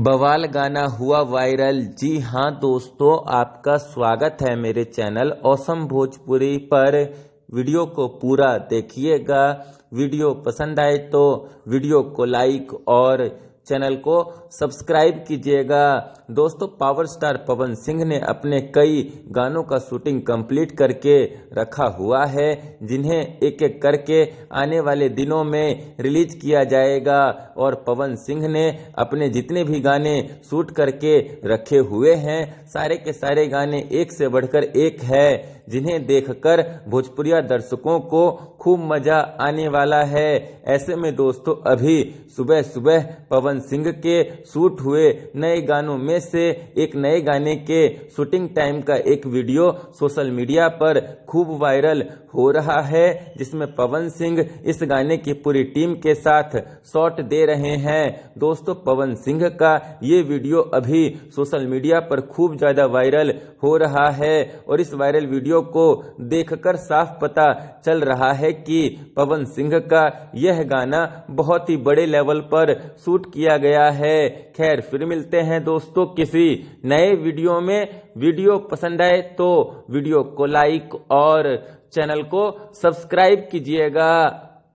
बवाल गाना हुआ वायरल। जी हाँ दोस्तों, आपका स्वागत है मेरे चैनल ऑसम भोजपुरी पर। वीडियो को पूरा देखिएगा। वीडियो पसंद आए तो वीडियो को लाइक और चैनल को सब्सक्राइब कीजिएगा। दोस्तों, पावर स्टार पवन सिंह ने अपने कई गानों का शूटिंग कंप्लीट करके रखा हुआ है, जिन्हें एक एक करके आने वाले दिनों में रिलीज किया जाएगा। और पवन सिंह ने अपने जितने भी गाने शूट करके रखे हुए हैं, सारे के सारे गाने एक से बढ़कर एक है, जिन्हें देखकर भोजपुरिया दर्शकों को खूब मजा आने वाला है। ऐसे में दोस्तों, अभी सुबह सुबह पवन सिंह के शूट हुए नए गानों में से एक नए गाने के शूटिंग टाइम का एक वीडियो सोशल मीडिया पर खूब वायरल हो रहा है, जिसमें पवन सिंह इस गाने की पूरी टीम के साथ शॉट दे रहे हैं। दोस्तों, पवन सिंह का ये वीडियो अभी सोशल मीडिया पर खूब ज्यादा वायरल हो रहा है, और इस वायरल वीडियो को देखकर साफ पता चल रहा है कि पवन सिंह का यह गाना बहुत ही बड़े लेवल पर शूट किया गया है। खैर, फिर मिलते हैं दोस्तों किसी नए वीडियो में। वीडियो पसंद आए तो वीडियो को लाइक और चैनल को सब्सक्राइब कीजिएगा।